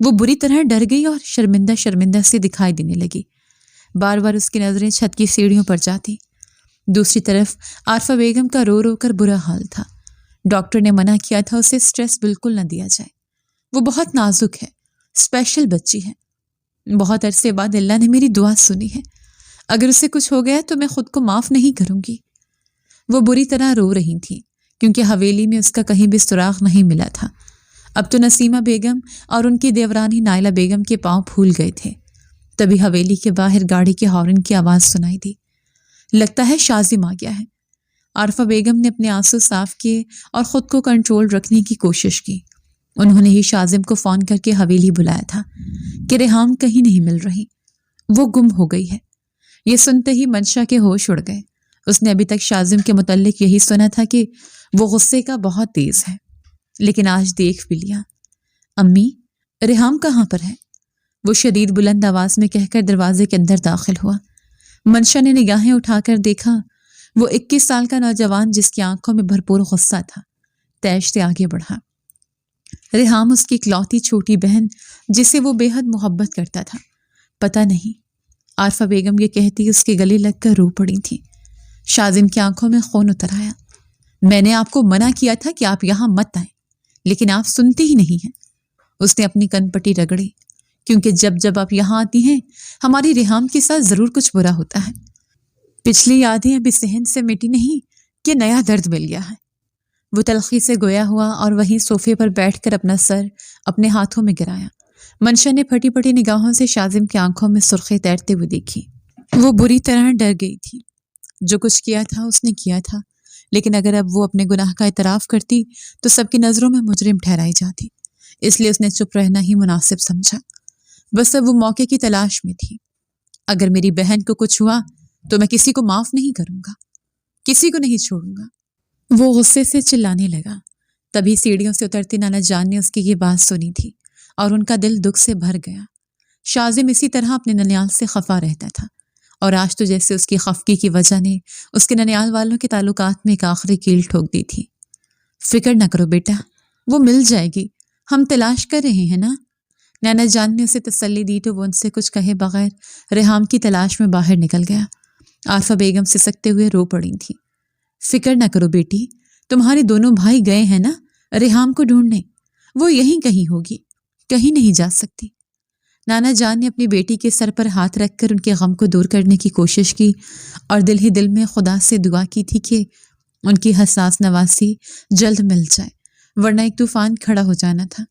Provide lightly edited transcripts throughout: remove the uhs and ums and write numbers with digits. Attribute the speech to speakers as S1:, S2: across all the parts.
S1: وہ بری طرح ڈر گئی اور شرمندہ شرمندہ سے دکھائی دینے لگی۔ بار بار اس کی نظریں چھت کی سیڑھیوں پر جاتی۔ دوسری طرف عارفہ بیگم کا رو رو کر برا حال تھا۔ ڈاکٹر نے منع کیا تھا اسے سٹریس بالکل نہ دیا جائے، وہ بہت نازک ہے، اسپیشل بچی ہے۔ بہت عرصے بعد اللہ نے میری دعا سنی ہے، اگر اسے کچھ ہو گیا تو میں خود کو معاف نہیں کروں گی۔ وہ بری طرح رو رہی تھی کیونکہ حویلی میں اس کا کہیں بھی سراغ نہیں ملا تھا۔ اب تو نسیمہ بیگم اور ان کی دیورانی نائلہ بیگم کے پاؤں پھول گئے تھے۔ تبھی حویلی کے باہر گاڑی کے ہارن کی آواز سنائی دی۔ لگتا ہے شازم آ گیا ہے۔ عارفہ بیگم نے اپنے آنسو صاف کیے اور خود کو کنٹرول رکھنے کی کوشش کی۔ انہوں نے ہی شازم کو فون کر کے حویلی بلایا تھا کہ ریحام کہیں نہیں مل رہی، وہ گم ہو گئی ہے۔ یہ سنتے ہی منشا کے ہوش اڑ گئے۔ اس نے ابھی تک شازم کے متعلق یہی سنا تھا کہ وہ غصے کا بہت تیز ہے، لیکن آج دیکھ بھی لیا۔ امی، ریحام کہاں پر ہے؟ وہ شدید بلند آواز میں کہہ کر دروازے کے اندر داخل ہوا۔ منشا نے نگاہیں اٹھا کر دیکھا، وہ 21 سال کا نوجوان جس کی آنکھوں میں بھرپور غصہ تھا، تیش سے آگے بڑھا۔ ریحام اس کی اکلوتی چھوٹی بہن جسے وہ بے حد محبت کرتا تھا، پتہ نہیں۔ عارفہ بیگم یہ کہتی اس کے گلے لگ کر رو پڑی تھی۔ شازم کی آنکھوں میں خون اتر آیا۔ میں نے آپ کو منع کیا تھا کہ آپ یہاں مت آئیں، لیکن آپ سنتی ہی نہیں ہیں۔ اس نے اپنی کن پٹی رگڑی، کیونکہ جب جب آپ یہاں آتی ہیں ہماری ریحام کے ساتھ ضرور کچھ برا ہوتا ہے۔ پچھلی یادیں ابھی ذہن سے مٹی نہیں کہ نیا درد مل گیا ہے۔ وہ تلخی سے گویا ہوا اور وہیں صوفے پر بیٹھ کر اپنا سر اپنے ہاتھوں میں گرایا۔ منشا نے پھٹی پھٹی نگاہوں سے شازم کی آنکھوں میں سرخی تیرتے ہوئے دیکھی۔ وہ بری طرح ڈر گئی تھی۔ جو کچھ کیا تھا اس نے کیا تھا، لیکن اگر اب وہ اپنے گناہ کا اعتراف کرتی تو سب کی نظروں میں مجرم ٹھہرائی جاتی، اس لیے اس نے چپ رہنا ہی مناسب سمجھا۔ بس اب وہ موقع کی تلاش میں تھی۔ اگر میری بہن کو کچھ ہوا تو میں کسی کو معاف نہیں کروں گا، کسی کو نہیں چھوڑوں گا۔ وہ غصے سے چلانے لگا۔ تبھی سیڑھیوں سے اترتی نانا جان نے اس کی یہ بات سنی تھی اور ان کا دل دکھ سے بھر گیا۔ شازم اسی طرح اپنے ننیال سے خفا رہتا تھا، اور آج تو جیسے اس کی خفگی کی وجہ نے اس کے ننیال والوں کے تعلقات میں ایک آخری کیل ٹھوک دی تھی۔ فکر نہ کرو بیٹا، وہ مل جائے گی، ہم تلاش کر رہے ہیں نا۔ نانا جان نے اسے تسلی دی تو وہ ان سے کچھ کہے بغیر ریحام کی تلاش میں باہر نکل گیا۔ عارفہ بیگم سسکتے ہوئے رو پڑی تھی۔ فکر نہ کرو بیٹی، تمہارے دونوں بھائی گئے ہیں نا ریحام کو ڈھونڈنے، وہ یہیں کہیں ہوگی، کہیں نہیں جا سکتی۔ نانا جان نے اپنی بیٹی کے سر پر ہاتھ رکھ کر ان کے غم کو دور کرنے کی کوشش کی اور دل ہی دل میں خدا سے دعا کی تھی کہ ان کی حساس نواسی جلد مل جائے، ورنہ ایک طوفان کھڑا ہو جانا تھا۔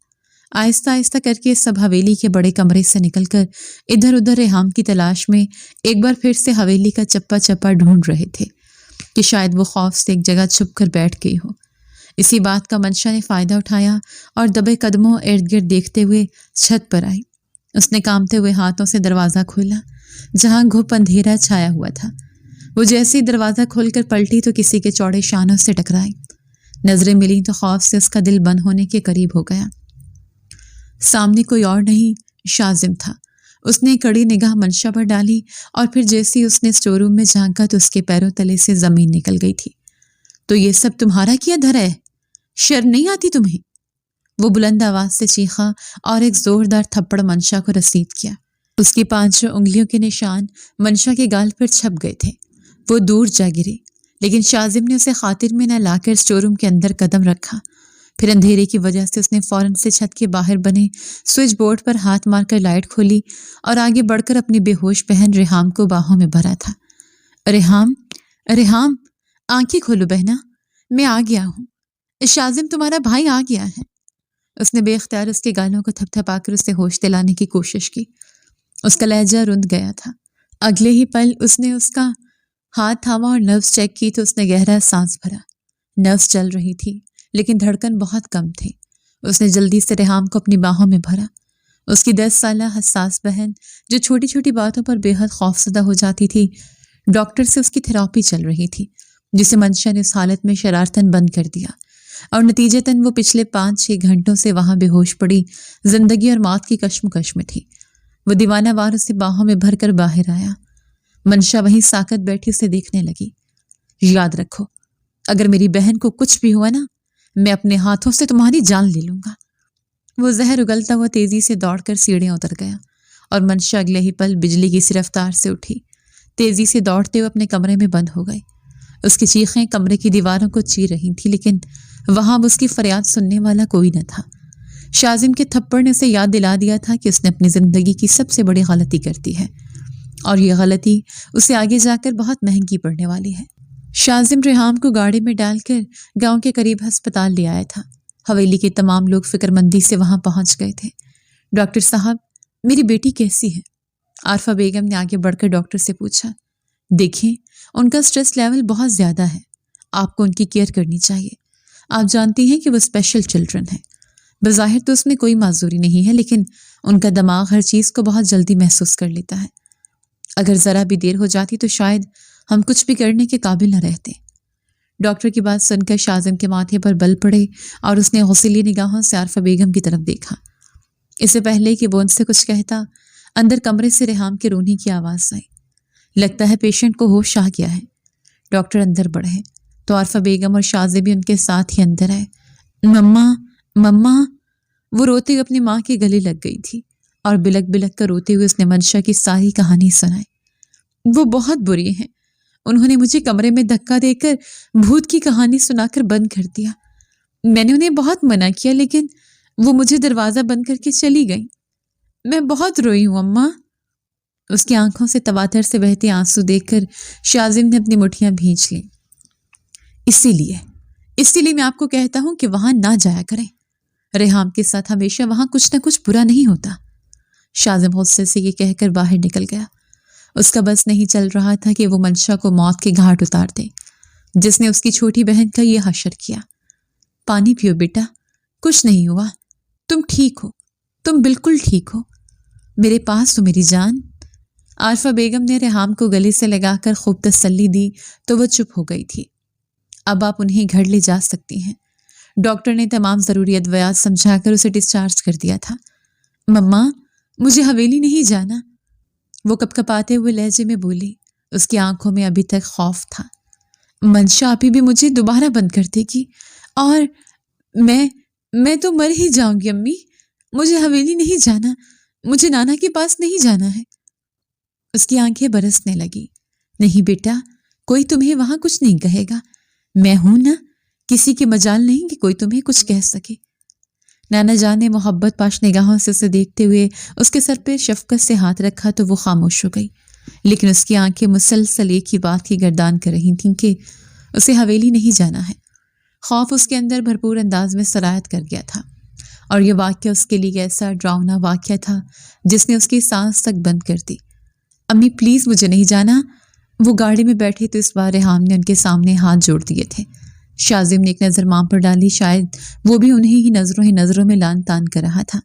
S1: آہستہ آہستہ کر کے سب حویلی کے بڑے کمرے سے نکل کر ادھر ادھر ریحام کی تلاش میں ایک بار پھر سے حویلی کا چپا چپا ڈھونڈ رہے تھے کہ شاید وہ خوف سے ایک جگہ چھپ کر بیٹھ گئی ہو۔ اسی بات کا منشا نے فائدہ اٹھایا اور دبے قدموں ارد گرد دیکھتے ہوئے چھت پر آئی۔ اس نے کانپتے ہوئے ہاتھوں سے دروازہ کھولا جہاں گھپ اندھیرا چھایا ہوا تھا۔ وہ جیسے ہی دروازہ کھول کر پلٹی تو کسی کے چوڑے شانوں سے ٹکرائی۔ نظریں ملی تو خوف سے اس کا دل بند ہونے کے قریب ہو گیا۔ سامنے کوئی اور نہیں، شازم تھا۔ اس نے کڑی نگاہ منشا پر ڈالی اور پھر جیسے اس نے اسٹور روم میں جھانکا تو اس کے پیروں تلے سے زمین نکل گئی تھی۔ تو یہ سب تمہارا کیا دھرا ہے؟ شرم نہیں آتی تمہیں؟ وہ بلند آواز سے چیخا اور ایک زوردار تھپڑ منشا کو رسید کیا۔ اس کی 5 انگلیوں کے نشان منشا کے گال پر چھپ گئے تھے۔ وہ دور جا گری، لیکن شازم نے اسے خاطر میں نہ لا کر اسٹور روم کے اندر قدم رکھا۔ پھر اندھیرے کی وجہ سے اس نے فوراً سے چھت کے باہر بنے سوئچ بورڈ پر ہاتھ مار کر لائٹ کھولی اور آگے بڑھ کر اپنی بے ہوش بہن ریحام کو باہوں میں بھرا تھا۔ ریحام، ریحام، آنکھیں کھولو بہنا، میں آ گیا ہوں، شازم تمہارا بھائی آ گیا ہے۔ اس نے بے اختیار اس کے گالوں کو تھپ تھپا کر اسے ہوش دلانے کی کوشش کی۔ اس کا لہجہ رند گیا تھا۔ اگلے ہی پل اس نے اس کا ہاتھ تھاما اور نبض چیک کی تو اس نے گہرا سانس بھرا۔ نبض چل رہی تھی لیکن دھڑکن بہت کم تھی۔ اس نے جلدی سے ریحام کو اپنی باہوں میں بھرا۔ اس کی 10 سالہ حساس بہن جو چھوٹی چھوٹی باتوں پر بے حد خوفزدہ ہو جاتی تھی، ڈاکٹر سے اس کی تھراپی چل رہی تھی جسے منشا نے اس حالت میں شرارتاً بند کر دیا، اور نتیجتاً وہ پچھلے 5-6 گھنٹوں سے وہاں بے ہوش پڑی زندگی اور موت کی کشمکش میں تھی۔ وہ دیوانہ وار اسے باہوں میں بھر کر باہر آیا۔ منشا وہیں ساکت بیٹھی اسے دیکھنے لگی۔ یاد رکھو، اگر میری بہن کو کچھ بھی ہوا نا، میں اپنے ہاتھوں سے تمہاری جان لے لوں گا۔ وہ زہر اگلتا ہوا تیزی سے دوڑ کر سیڑھیاں اتر گیا اور منشا اگلے ہی پل بجلی کی سی رفتار سے اٹھی، تیزی سے دوڑتے ہوئے اپنے کمرے میں بند ہو گئی۔ اس کی چیخیں کمرے کی دیواروں کو چیر رہی تھی، لیکن وہاں اب اس کی فریاد سننے والا کوئی نہ تھا۔ شاذم کے تھپڑ نے اسے یاد دلا دیا تھا کہ اس نے اپنی زندگی کی سب سے بڑی غلطی کر دی ہے، اور یہ غلطی اسے آگے جا کر بہت مہنگی پڑنے والی ہے۔ شاذم ریحام کو گاڑی میں ڈال کر گاؤں کے قریب ہسپتال لے آیا تھا۔ حویلی کے تمام لوگ فکر مندی سے وہاں پہنچ گئے تھے۔ ڈاکٹر صاحب، میری بیٹی کیسی ہے؟ عارفہ بیگم نے آگے بڑھ کر ڈاکٹر سے پوچھا۔ دیکھیں، ان کا سٹریس لیول بہت زیادہ ہے، آپ کو ان کی کیئر کرنی چاہیے۔ آپ جانتی ہیں کہ وہ اسپیشل چلڈرن ہیں، بظاہر تو اس میں کوئی معذوری نہیں ہے، لیکن ان کا دماغ ہر چیز کو بہت جلدی محسوس کر لیتا ہے۔ اگر ذرا بھی دیر ہو جاتی تو شاید ہم کچھ بھی کرنے کے قابل نہ رہتے۔ ڈاکٹر کی بات سن کر شاذم کے ماتھے پر بل پڑے اور اس نے غصیلی نگاہوں سے عارفہ بیگم کی طرف دیکھا۔ اس سے پہلے کہ وہ ان سے کچھ کہتا، اندر کمرے سے ریحام کے رونے کی آواز آئی۔ لگتا ہے پیشنٹ کو ہوش آ گیا ہے۔ ڈاکٹر اندر بڑھے تو عارفہ بیگم اور شاذم بھی ان کے ساتھ ہی اندر آئے۔ مما، مما، وہ روتے ہوئے اپنی ماں کے گلے لگ گئی تھی اور بلک بلک کر روتے ہوئے اس نے منشا کی ساری کہانی سنائی۔ وہ بہت بری ہیں، انہوں نے مجھے کمرے میں دھکا دے کر بھوت کی کہانی سنا کر بند کر دیا۔ میں نے انہیں بہت منع کیا، لیکن وہ مجھے دروازہ بند کر کے چلی گئیں۔ میں بہت روئی ہوں اماں۔ اس کی آنکھوں سے تواتر سے بہتے آنسو دیکھ کر شاذم نے اپنی مٹھیاں بھینچ لیں۔ اسی لیے میں آپ کو کہتا ہوں کہ وہاں نہ جایا کریں۔ ریحام کے ساتھ ہمیشہ وہاں کچھ نہ کچھ برا نہیں ہوتا۔ شاذم غصے سے یہ کہہ کر باہر نکل گیا۔ اس کا بس نہیں چل رہا تھا کہ وہ منشا کو موت کے گھاٹ اتار دے، جس نے اس کی چھوٹی بہن کا یہ حشر کیا۔ پانی پیو بیٹا، کچھ نہیں ہوا، تم ٹھیک ہو، تم بالکل ٹھیک ہو، میرے پاس تو میری جان۔ عارفہ بیگم نے ریحام کو گلے سے لگا کر خوب تسلی دی تو وہ چپ ہو گئی تھی۔ اب آپ انہیں گھر لے جا سکتی ہیں۔ ڈاکٹر نے تمام ضروری ادویات سمجھا کر اسے ڈسچارج کر دیا تھا۔ مما، مجھے حویلی نہیں جانا، وہ کپکپاتے ہوئے لہجے میں بولی۔ اس کی آنکھوں میں ابھی تک خوف تھا۔ منشا ابھی بھی مجھے دوبارہ بند کر دے گی، اور میں تو مر ہی جاؤں گی امی۔ مجھے حویلی نہیں جانا، مجھے نانا کے پاس نہیں جانا ہے۔ اس کی آنکھیں برسنے لگی۔ نہیں بیٹا، کوئی تمہیں وہاں کچھ نہیں کہے گا، میں ہوں نا، کسی کے مجال نہیں کہ کوئی تمہیں کچھ کہہ سکے۔ نانا جان نے محبت پاش نگاہوں سے اسے دیکھتے ہوئے اس کے سر پہ شفقت سے ہاتھ رکھا تو وہ خاموش ہو گئی، لیکن اس کی آنکھیں مسلسل ایک ہی بات کی گردان کر رہی تھیں کہ اسے حویلی نہیں جانا ہے۔ خوف اس کے اندر بھرپور انداز میں سرایت کر گیا تھا، اور یہ واقعہ اس کے لیے ایسا ڈراؤنا واقعہ تھا جس نے اس کی سانس تک بند کر دی۔ امی پلیز مجھے نہیں جانا۔ وہ گاڑی میں بیٹھے تو اس بار ریحام نے ان کے سامنے ہاتھ جوڑ دیے تھے۔ شاذم نے ایک نظر ماں پر ڈالی، شاید وہ بھی انہیں ہی نظروں میں لان تان کر رہا تھا۔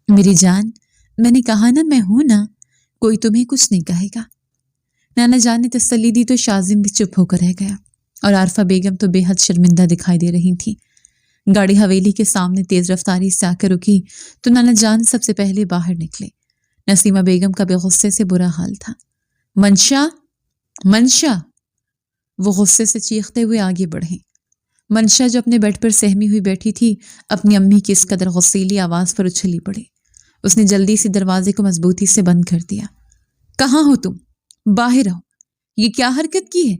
S1: میری جان، میں نے کہا نا میں ہوں نا، کوئی تمہیں کچھ نہیں کہے گا۔ نانا جان نے تسلی دی تو شاذم بھی چپ ہو کر رہ گیا، اور عارفہ بیگم تو بے حد شرمندہ دکھائی دے رہی تھی۔ گاڑی حویلی کے سامنے تیز رفتاری سے آ کر رکی تو نانا جان سب سے پہلے باہر نکلے۔ نسیمہ بیگم کا بے غصے سے برا حال تھا۔ منشا، منشا، وہ غصے سے چیختے ہوئے آگے بڑھے۔ منشا جو اپنے بیڈ پر سہمی ہوئی بیٹھی تھی، اپنی امی کی اس قدر غصیلی آواز پر اچھلی پڑی۔ اس نے جلدی سے دروازے کو مضبوطی سے بند کر دیا۔ کہاں ہو تم؟ باہر آؤ۔ یہ کیا حرکت کی ہے؟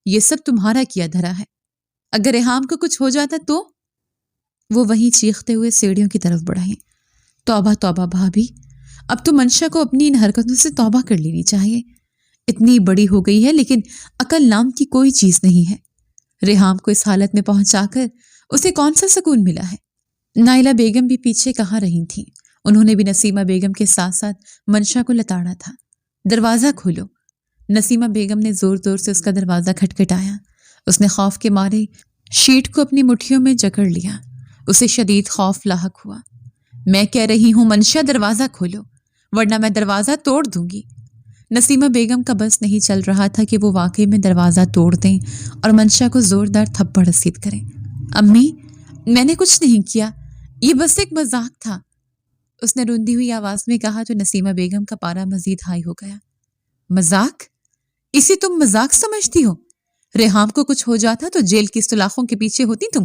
S1: یہ سب تمہارا کیا دھرا ہے۔ اگر ریحام کو کچھ ہو جاتا تو؟ وہ وہیں چیختے ہوئے سیڑھیوں کی طرف بڑھے۔ توبہ توبہ بھابھی، اب تو منشا کو اپنی ان حرکتوں سے توبہ کر لینی چاہیے۔ اتنی بڑی ہو گئی ہے لیکن عقل نام کی کوئی چیز نہیں ہے۔ ریحام کو اس حالت میں پہنچا کر اسے کون سا سکون ملا ہے؟ نائلہ بیگم بھی پیچھے کہاں رہی تھیں۔ انہوں نے بھی نسیمہ بیگم کے ساتھ ساتھ منشا کو لتاڑا تھا۔ دروازہ کھولو۔ نسیمہ بیگم نے زور زور سے اس کا دروازہ کھٹکھٹایا۔ اس نے خوف کے مارے شیٹ کو اپنی مٹھیوں میں جکڑ لیا۔ اسے شدید خوف لاحق ہوا۔ میں کہہ رہی ہوں منشا، دروازہ کھولو، ورنہ میں دروازہ توڑ دوں گی۔ نسیمہ بیگم کا بس نہیں چل رہا تھا کہ وہ واقعی میں دروازہ توڑ دیں اور منشا کو زوردار تھپڑ رسید کریں۔ امی، میں نے کچھ نہیں کیا، یہ بس ایک مذاق تھا، اس نے روندی ہوئی آواز میں کہا تو نسیمہ بیگم کا پارا مزید ہائی ہو گیا۔ مذاق؟ اسے تم مذاق سمجھتی ہو؟ ریحام کو کچھ ہو جاتا تو جیل کی سلاخوں کے پیچھے ہوتی تم؟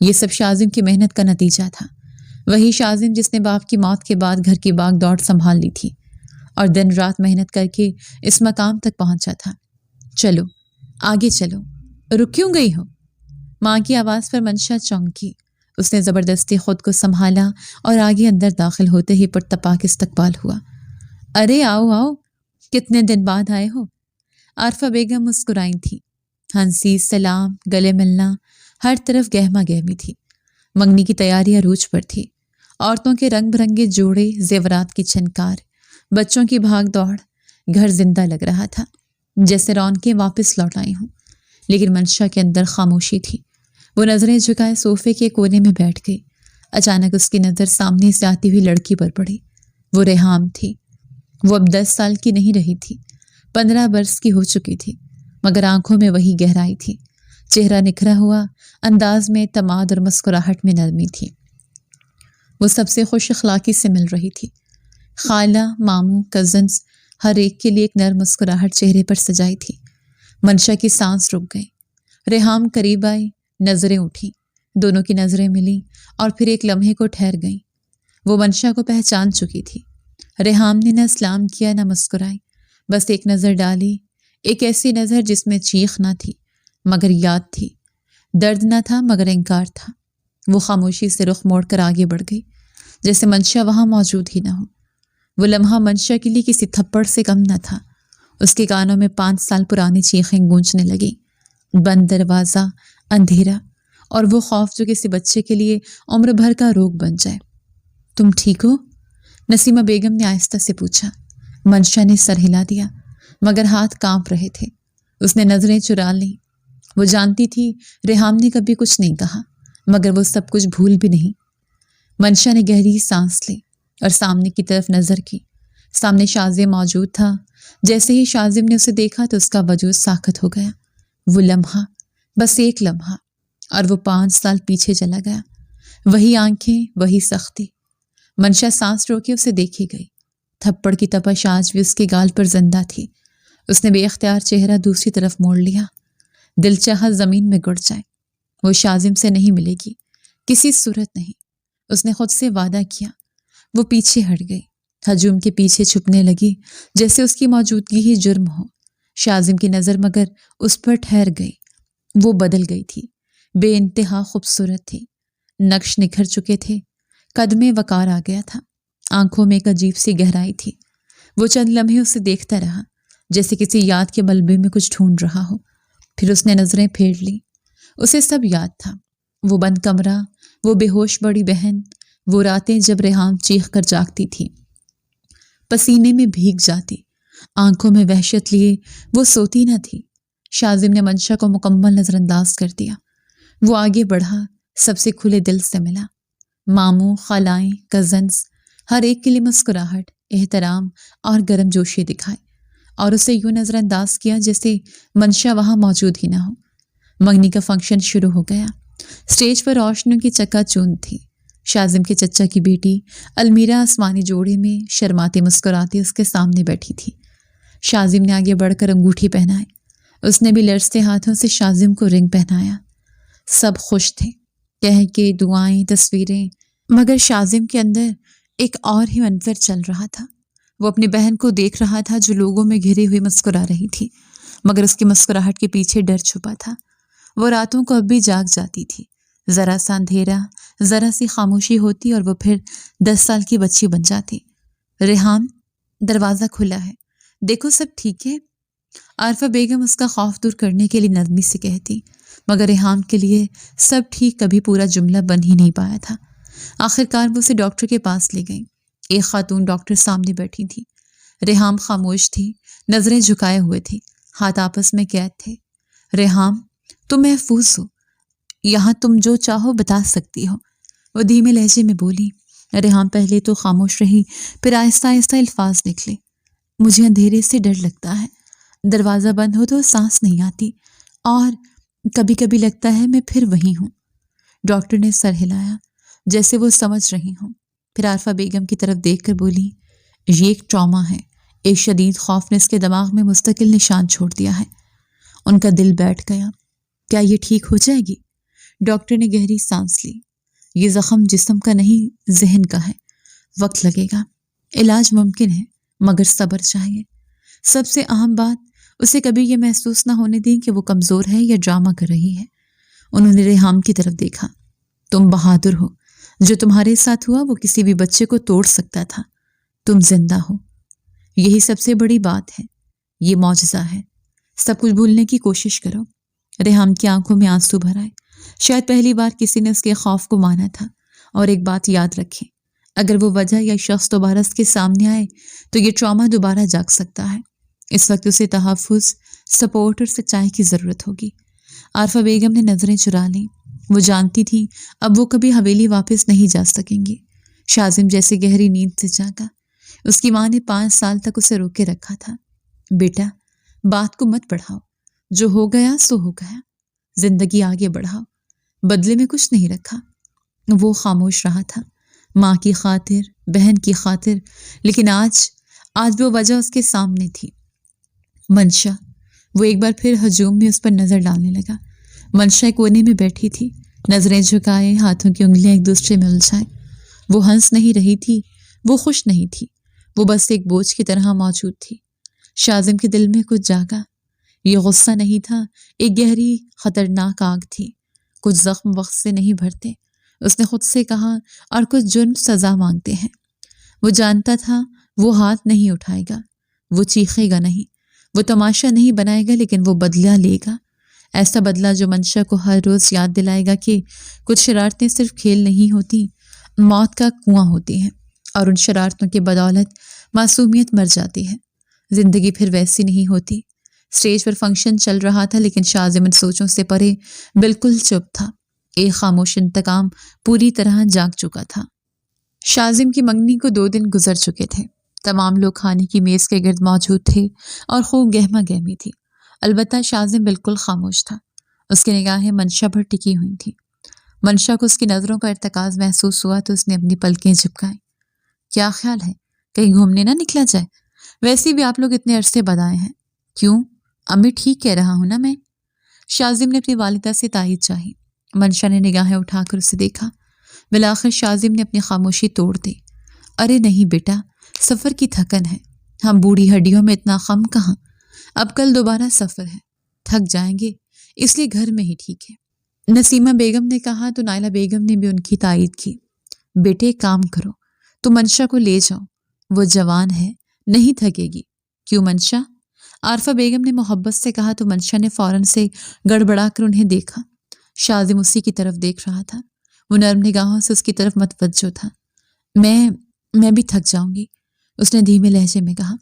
S1: یہ سب شازم کی محنت کا نتیجہ تھا، وہی شازم جس نے باپ کی موت کے بعد گھر کی باغ دوڑ سنبھال لی تھی اور دن رات محنت کر کے اس مقام تک پہنچا تھا۔ چلو آگے چلو، رک کیوں گئی ہو؟ ماں کی آواز پر منشا چونکی۔ اس نے زبردستی خود کو سنبھالا اور آگے اندر داخل ہوتے ہی پرتپاک استقبال ہوا۔ ارے آؤ آؤ، کتنے دن بعد آئے ہو؟ عارفہ بیگم مسکرائی تھی۔ ہنسی، سلام، گلے ملنا، ہر طرف گہما گہمی تھی۔ منگنی کی تیاری عروج پر تھی۔ عورتوں کے رنگ برنگے جوڑے، زیورات کی چھنکار، بچوں کی بھاگ دوڑ، گھر زندہ لگ رہا تھا، جیسے رونقیں واپس لوٹ آئی ہوں۔ لیکن منشا کے اندر خاموشی تھی۔ وہ نظریں جھکائے صوفے کے کونے میں بیٹھ گئی۔ اچانک اس کی نظر سامنے سے آتی ہوئی لڑکی پر پڑی۔ وہ ریحام تھی۔ وہ اب 10 سال کی نہیں رہی تھی، 15 برس کی ہو چکی تھی، مگر آنکھوں میں وہی گہرائی تھی، چہرہ نکھرا ہوا، انداز میں اعتماد اور مسکراہٹ میں نرمی تھی۔ وہ سب سے خوش اخلاقی سے مل رہی تھی۔ خالہ، ماموں، کزنز، ہر ایک کے لیے ایک نرم مسکراہٹ چہرے پر سجائی تھی۔ منشا کی سانس رک گئی۔ ریحام قریب آئی، نظریں اٹھی، دونوں کی نظریں ملی اور پھر ایک لمحے کو ٹھہر گئیں۔ وہ منشا کو پہچان چکی تھی۔ ریحام نے نہ سلام کیا نہ مسکرائی، بس ایک نظر ڈالی، ایک ایسی نظر جس میں چیخ نہ تھی مگر یاد تھی، درد نہ تھا مگر انکار تھا۔ وہ خاموشی سے رخ موڑ کر آگے بڑھ گئی، جیسے منشا وہاں موجود ہی نہ ہو۔ وہ لمحہ منشا کے لیے کسی تھپڑ سے کم نہ تھا۔ اس کے کانوں میں 5 سال پرانی چیخیں گونجنے لگی، بند دروازہ، اندھیرا، اور وہ خوف جو کسی بچے کے لیے عمر بھر کا روگ بن جائے۔ تم ٹھیک ہو؟ نسیمہ بیگم نے آہستہ سے پوچھا۔ منشا نے سر ہلا دیا، مگر ہاتھ کانپ رہے تھے۔ اس نے نظریں چرا لیں۔ وہ جانتی تھی ریحام نے کبھی کچھ نہیں کہا، مگر وہ سب کچھ بھول بھی نہیں۔ منشا نے گہری سانس لی اور سامنے کی طرف نظر کی۔ سامنے شازم موجود تھا۔ جیسے ہی شازم نے اسے دیکھا تو اس کا وجود ساکت ہو گیا۔ وہ لمحہ، بس ایک لمحہ، اور وہ 5 سال پیچھے چلا گیا۔ وہی آنکھیں، وہی سختی۔ منشا سانس روکے اسے دیکھی گئی۔ تھپڑ کی تپش آج بھی اس کے گال پر زندہ تھی۔ اس نے بے اختیار چہرہ دوسری طرف موڑ لیا۔ دل چاہا زمین میں گڑ جائے۔ وہ شازم سے نہیں ملے گی، کسی صورت نہیں۔ اس نے خود سے وعدہ کیا۔ وہ پیچھے ہٹ گئی، ہجوم کے پیچھے چھپنے لگی، جیسے اس کی موجودگی ہی جرم ہو۔ شازم کی نظر مگر اس پر ٹھہر گئی۔ وہ بدل گئی تھی، بے انتہا خوبصورت تھی، نقش نکھر چکے تھے، قد میں وقار آ گیا تھا، آنکھوں میں ایک عجیب سی گہرائی تھی۔ وہ چند لمحے اسے دیکھتا رہا، جیسے کسی یاد کے ملبے میں کچھ ڈھونڈ رہا ہو۔ پھر اس نے نظریں پھیر لی۔ اسے سب یاد تھا، وہ بند کمرہ، وہ بے ہوش بڑی بہن، وہ راتیں جب ریحام چیخ کر جاگتی تھی، پسینے میں بھیگ جاتی، آنکھوں میں وحشت لیے وہ سوتی نہ تھی۔ شازم نے منشا کو مکمل نظر انداز کر دیا۔ وہ آگے بڑھا، سب سے کھلے دل سے ملا۔ ماموں، خالائیں، کزنز، ہر ایک کے لیے مسکراہٹ، احترام اور گرم جوشی دکھائے، اور اسے یوں نظر انداز کیا جیسے منشا وہاں موجود ہی نہ ہو۔ منگنی کا فنکشن شروع ہو گیا۔ اسٹیج پر روشنیوں کی چکا چوند تھی۔ شازم کے چچا کی بیٹی المیرا آسمانی جوڑے میں شرماتی مسکراتی اس کے سامنے بیٹھی تھی۔ شازم نے آگے بڑھ کر انگوٹھی پہنائے۔ اس نے بھی لرزتے ہاتھوں سے شازم کو رنگ پہنایا۔ سب خوش تھے، کہہ کے دعائیں، تصویریں، مگر شازم کے اندر ایک اور ہی منظر چل رہا تھا۔ وہ اپنی بہن کو دیکھ رہا تھا جو لوگوں میں گھری ہوئی مسکرا رہی تھی، مگر اس کی مسکراہٹ کے پیچھے ڈر چھپا تھا۔ وہ راتوں کو اب بھی جاگ جاتی تھی۔ ذرا سا اندھیرا، ذرا سی خاموشی ہوتی اور وہ پھر 10 سال کی بچی بن جاتی۔ ریحام، دروازہ کھلا ہے، دیکھو سب ٹھیک ہے؟ عارفہ بیگم اس کا خوف دور کرنے کے لیے نرمی سے کہتی، مگر ریحام کے لیے سب ٹھیک کبھی پورا جملہ بن ہی نہیں پایا تھا۔ آخر کار وہ اسے ڈاکٹر کے پاس لے گئی۔ ایک خاتون ڈاکٹر سامنے بیٹھی تھی۔ ریحام خاموش تھی، نظریں جھکائے ہوئے تھی، ہاتھ آپس میں قید تھے۔ ریحام، تم محفوظ ہو، یہاں تم جو چاہو بتا سکتی ہو، وہ دھیمے لہجے میں بولی۔ ریحام پہلے تو خاموش رہی، پھر آہستہ آہستہ الفاظ نکلے۔ مجھے اندھیرے سے ڈر لگتا ہے، دروازہ بند ہو تو سانس نہیں آتی، اور کبھی کبھی لگتا ہے میں پھر وہی ہوں۔ ڈاکٹر نے سر ہلایا جیسے وہ سمجھ رہی ہوں، پھر عارفہ بیگم کی طرف دیکھ کر بولی، یہ ایک ٹراما ہے، ایک شدید خوف نے اس کے دماغ میں مستقل نشان چھوڑ دیا ہے۔ ان کا دل بیٹھ گیا۔ کیا یہ ٹھیک ہو جائے گی؟ ڈاکٹر نے گہری سانس لی۔ یہ زخم جسم کا نہیں ذہن کا ہے، وقت لگے گا، علاج ممکن ہے مگر صبر چاہیے۔ سب سے اہم بات، اسے کبھی یہ محسوس نہ ہونے دیں کہ وہ کمزور ہے یا ڈرامہ کر رہی ہے۔ انہوں نے ریحام کی طرف دیکھا۔ تم بہادر ہو، جو تمہارے ساتھ ہوا وہ کسی بھی بچے کو توڑ سکتا تھا، تم زندہ ہو، یہی سب سے بڑی بات ہے، یہ معجزہ ہے۔ سب کچھ بھولنے کی کوشش کرو۔ ریحام کی آنکھوں میں آنسو بھر آئے، شاید پہلی بار کسی نے اس کے خوف کو مانا تھا۔ اور ایک بات یاد رکھیں، اگر وہ وجہ یا شخص دوبارہ اس کے سامنے آئے تو یہ ٹراما دوبارہ جاگ سکتا ہے۔ اس وقت اسے تحفظ، سپورٹ اور سچائی کی ضرورت ہوگی۔ عارفہ بیگم نے نظریں چرا لیں۔ وہ جانتی تھی اب وہ کبھی حویلی واپس نہیں جا سکیں گی۔ شاذم جیسے گہری نیند سے جاگا۔ اس کی ماں نے 5 سال تک اسے روکے رکھا تھا۔ بیٹا، بات کو مت بڑھاؤ، جو ہو گیا سو ہو گیا، زندگی آگے بڑھاؤ، بدلے میں کچھ نہیں رکھا۔ وہ خاموش رہا تھا، ماں کی خاطر، بہن کی خاطر، لیکن آج بھی وہ وجہ اس کے سامنے تھی، منشا۔ وہ ایک بار پھر ہجوم میں اس پر نظر ڈالنے لگا۔ منشا ایک کونے میں بیٹھی تھی، نظریں جھکائے، ہاتھوں کی انگلیاں ایک دوسرے میں الجھائے۔ وہ ہنس نہیں رہی تھی، وہ خوش نہیں تھی، وہ بس ایک بوجھ کی طرح موجود تھی۔ شاذم کے دل میں کچھ جاگا۔ یہ غصہ نہیں تھا، ایک گہری خطرناک آگ تھی۔ کچھ زخم وقت سے نہیں بھرتے، اس نے خود سے کہا، اور کچھ جرم سزا مانگتے ہیں۔ وہ جانتا تھا وہ ہاتھ نہیں اٹھائے گا، وہ چیخے گا نہیں، وہ تماشا نہیں بنائے گا، لیکن وہ بدلہ لے گا۔ ایسا بدلہ جو منشا کو ہر روز یاد دلائے گا کہ کچھ شرارتیں صرف کھیل نہیں ہوتی، موت کا کنواں ہوتی ہیں، اور ان شرارتوں کی بدولت معصومیت مر جاتی ہے، زندگی پھر ویسی نہیں ہوتی۔ اسٹیج پر فنکشن چل رہا تھا، لیکن شاذم ان سوچوں سے پرے بالکل چپ تھا۔ ایک خاموش انتقام پوری طرح جاگ چکا تھا۔ شاذم کی منگنی کو 2 دن گزر چکے تھے۔ تمام لوگ کھانے کی میز کے گرد موجود تھے اور خوب گہما گہمی تھی، البتہ شاذم بالکل خاموش تھا۔ اس کی نگاہیں منشا پر ٹکی ہوئی تھیں۔ منشا کو اس کی نظروں کا ارتکاز محسوس ہوا تو اس نے اپنی پلکیں جھپکائیں۔ کیا خیال ہے، کہیں گھومنے نہ نکلا جائے؟ ویسے بھی آپ لوگ اتنے عرصے بعد آئے ہیں۔ کیوں، امی ٹھیک کہہ رہا ہوں نا میں؟ شاذم نے اپنی والدہ سے تائید چاہی۔ منشا نے نگاہیں اٹھا کر اسے دیکھا۔ بالآخر شاذم نے اپنی خاموشی توڑ دی۔ ارے نہیں بیٹا، سفر کی تھکن ہے، ہم بوڑھی ہڈیوں میں اتنا خم کہاں، اب کل دوبارہ سفر ہے، تھک جائیں گے، اس لیے گھر میں ہی ٹھیک ہے۔ نسیمہ بیگم نے کہا تو نائلہ بیگم نے بھی ان کی تائید کی۔ بیٹے کام کرو، تو منشا کو لے جاؤ، وہ جوان ہے، نہیں تھکے گی۔ کیوں منشا؟ عارفہ بیگم نے محبت سے کہا تو منشا نے فوراً سے گڑبڑا کر انہیں دیکھا۔ شاذم اسی کی طرف دیکھ رہا تھا، وہ نرم نگاہوں سے اس کی طرف متوجہ تھا۔ میں بھی تھک جاؤں گی، اس نے دھیمے لہجے میں کہا۔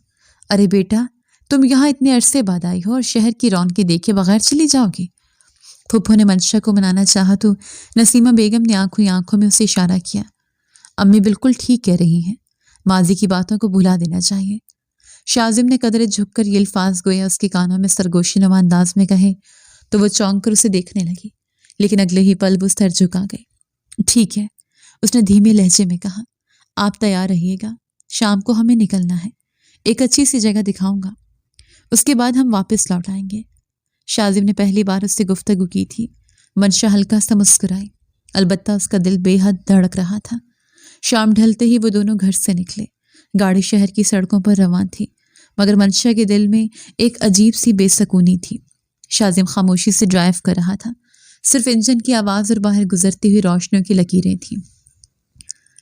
S1: ارے بیٹا، تم یہاں اتنے عرصے بعد آئی ہو اور شہر کی رونقیں دیکھے بغیر چلی جاؤ گی؟ پھپھو نے منشا کو منانا چاہا تو نسیمہ بیگم نے آنکھوں میں اسے اشارہ کیا۔ امی بالکل ٹھیک کہہ رہی ہیں، ماضی کی باتوں کو بھلا دینا چاہیے۔ شاذم نے قدرے جھک کر یہ الفاظ گویا اس کے کانوں میں سرگوشی نما انداز میں کہے تو وہ چونک کر اسے دیکھنے لگی، لیکن اگلے ہی پل وہ سر جھکا گئی۔ ٹھیک ہے، اس نے دھیمے لہجے میں کہا، آپ تیار رہیے گا، شام کو ہمیں نکلنا ہے، ایک اچھی سی جگہ دکھاؤں گا، اس کے بعد ہم واپس لوٹ آئیں گے۔ شاذم نے پہلی بار اس سے گفتگو کی تھی۔ منشا ہلکا سا مسکرائی، البتہ اس کا دل بے حد دھڑک رہا تھا۔ شام ڈھلتے ہی وہ دونوں گھر سے نکلے۔ گاڑی شہر کی سڑکوں پر روان تھی، مگر منشا کے دل میں ایک عجیب سی بے سکونی تھی۔ شاذم خاموشی سے ڈرائیو کر رہا تھا، صرف انجن کی آواز اور باہر گزرتی ہوئی روشنیوں کی لکیریں تھیں۔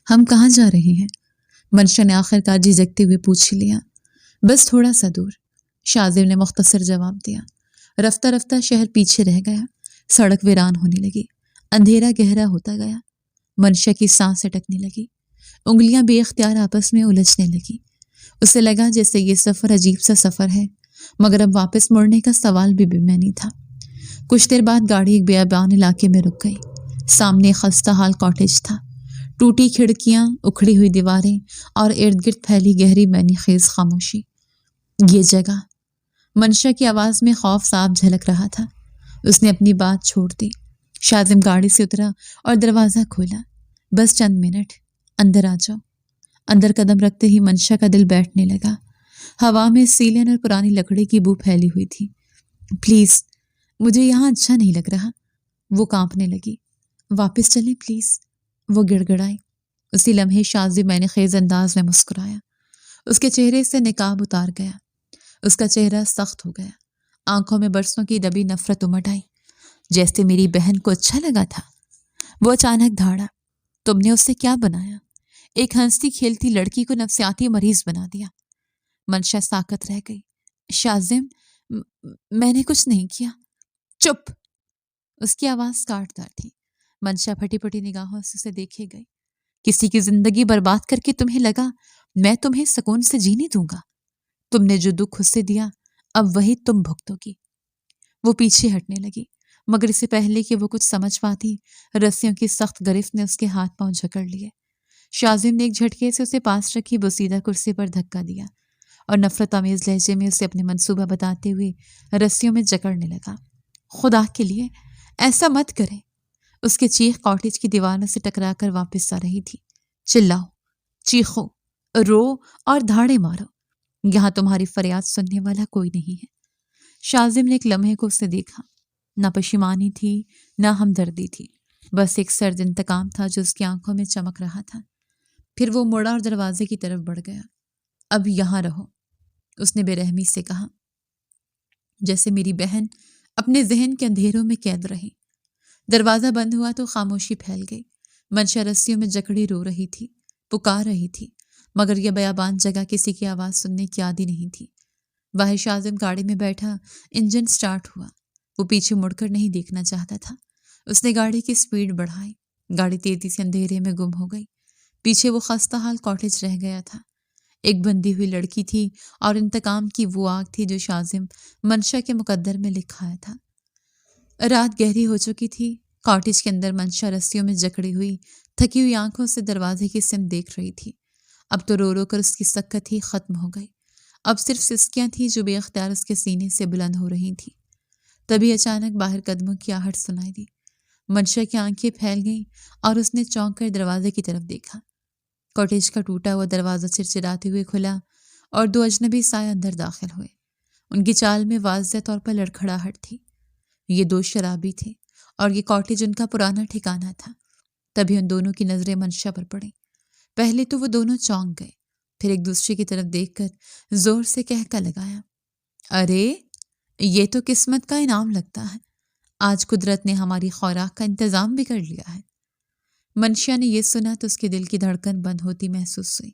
S1: ہم کہاں جا رہے ہیں؟ منشا نے آخر کار جھجکتے ہوئے پوچھ لیا۔ بس تھوڑا سا دور، شاذم نے مختصر جواب دیا۔ رفتہ رفتہ شہر پیچھے رہ گیا، سڑک ویران ہونے لگی، اندھیرا گہرا ہوتا گیا۔ منشا کی سانس اٹکنے لگی، انگلیاں بے اختیار آپس میں الجھنے لگی۔ اسے لگا جیسے یہ سفر عجیب سا سفر ہے، مگر اب واپس مڑنے کا سوال بھی بےمعنی تھا۔ کچھ دیر بعد گاڑی ایک بیابان علاقے میں رک گئی۔ سامنے خستہ حال کاٹیج تھا، ٹوٹی کھڑکیاں، اکھڑی ہوئی دیواریں اور ارد گرد پھیلی گہری معنی خیز خاموشی۔ یہ جگہ، منشا کی آواز میں خوف صاف جھلک رہا تھا۔ اس نے اپنی بات چھوڑ دی۔ شاذم گاڑی سے اترا اور دروازہ کھولا۔ بس چند منٹ، اندر آ جاؤ۔ اندر قدم رکھتے ہی منشا کا دل بیٹھنے لگا۔ ہوا میں سیلن اور پرانی لکڑی کی بو پھیلی ہوئی تھی۔ پلیز، مجھے یہاں اچھا نہیں لگ رہا، وہ کانپنے لگی۔ واپس چلیں پلیز، وہ گڑ گڑائی۔ اسی لمحے شاذب میں نے خیز انداز میں مسکرایا۔ اس کے چہرے سے نقاب اتار گیا، اس کا چہرہ سخت ہو گیا، آنکھوں میں برسوں کی دبی نفرت امٹ آئی۔ جیسے میری بہن کو اچھا لگا تھا۔ وہ اچانک دھاڑا، تم نے اسے کیا بنایا؟ ایک ہنستی کھیلتی لڑکی کو نفسیاتی مریض بنا دیا۔ منشا ساکت رہ گئی۔ شاذم، میں نے کچھ نہیں کیا۔ چپ! اس کی آواز کاٹدار تھی۔ منشا پھٹی پھٹی نگاہوں سے اسے دیکھے گئی۔ کسی کی زندگی برباد کر کے تمہیں لگا میں تمہیں سکون سے جینے دوں گا؟ تم نے جو دکھ اسے دیا اب وہی تم بھگتو گی۔ وہ پیچھے ہٹنے لگی، مگر اس سے پہلے کہ وہ کچھ سمجھ پاتی، رسیوں کی سخت گرفت نے اس کے ہاتھ پاؤں جکڑ لیے۔ شاذم نے ایک جھٹکے سے اسے پاس رکھی بوسیدہ کرسی پر دھکا دیا اور نفرت آمیز لہجے میں اسے اپنے منصوبہ بتاتے ہوئے رسیوں میں جکڑنے لگا۔ خدا کے لیے ایسا مت کریں! اس کے چیخ کاٹیج کی دیواروں سے ٹکرا کر واپس آ رہی تھی۔ چلاؤ، چیخو، رو اور دھاڑے مارو، یہاں تمہاری فریاد سننے والا کوئی نہیں ہے۔ شاذم نے ایک لمحے کو اسے دیکھا، نہ پشیمانی تھی نہ ہمدردی تھی، بس ایک سرد انتقام تھا جو اس کی آنکھوں میں چمک رہا تھا۔ پھر وہ مڑا اور دروازے کی طرف بڑھ گیا۔ اب یہاں رہو، اس نے بے رحمی سے کہا، جیسے میری بہن اپنے ذہن کے اندھیروں میں قید رہی۔ دروازہ بند ہوا تو خاموشی پھیل گئی۔ منشا رسیوں میں جکڑی رو رہی تھی، پکار رہی تھی، مگر یہ بیابان جگہ کسی کی آواز سننے کی عادی نہیں تھی۔ واحد شاذم گاڑی میں بیٹھا، انجن سٹارٹ ہوا۔ وہ پیچھے مڑ کر نہیں دیکھنا چاہتا تھا۔ اس نے گاڑی کی سپیڈ بڑھائی، گاڑی تیزی سے اندھیرے میں گم ہو گئی۔ پیچھے وہ خستہ حال کاٹیج رہ گیا تھا۔ ایک بندی ہوئی لڑکی تھی اور انتقام کی وہ آگ تھی جو شاذم منشا کے مقدر میں لکھایا تھا۔ رات گہری ہو چکی تھی۔ کاٹیج کے اندر منشا رسیوں میں جکڑی ہوئی تھکی ہوئی آنکھوں سے دروازے کی سمت دیکھ رہی تھی۔ اب تو رو رو کر اس کی سکت ہی ختم ہو گئی۔ اب صرف سسکیاں تھیں جو بے اختیار اس کے سینے سے بلند ہو رہی تھیں۔ تبھی اچانک باہر قدموں کی آہٹ سنائی دی۔ منشا کی آنکھیں پھیل گئیں اور اس نے چونک کر دروازے کی طرف دیکھا۔ کاٹیج کا ٹوٹا ہوا دروازہ چرچراتے ہوئے کھلا اور دو اجنبی سائے اندر داخل ہوئے۔ ان کی چال میں واضح طور پر لڑکھڑاہٹ تھی۔ یہ دو شرابی تھے اور یہ کاٹیج ان کا پرانا ٹھکانہ تھا۔ تبھی ان دونوں کی نظریں منشا پر پڑیں۔ پہلے تو وہ دونوں چونک گئے، پھر ایک دوسرے کی طرف دیکھ کر زور سے کہکا لگایا، ارے یہ تو قسمت کا انعام لگتا ہے، آج قدرت نے ہماری خوراک کا انتظام بھی کر لیا ہے۔ منشا نے یہ سنا تو اس کے دل کی دھڑکن بند ہوتی محسوس ہوئی۔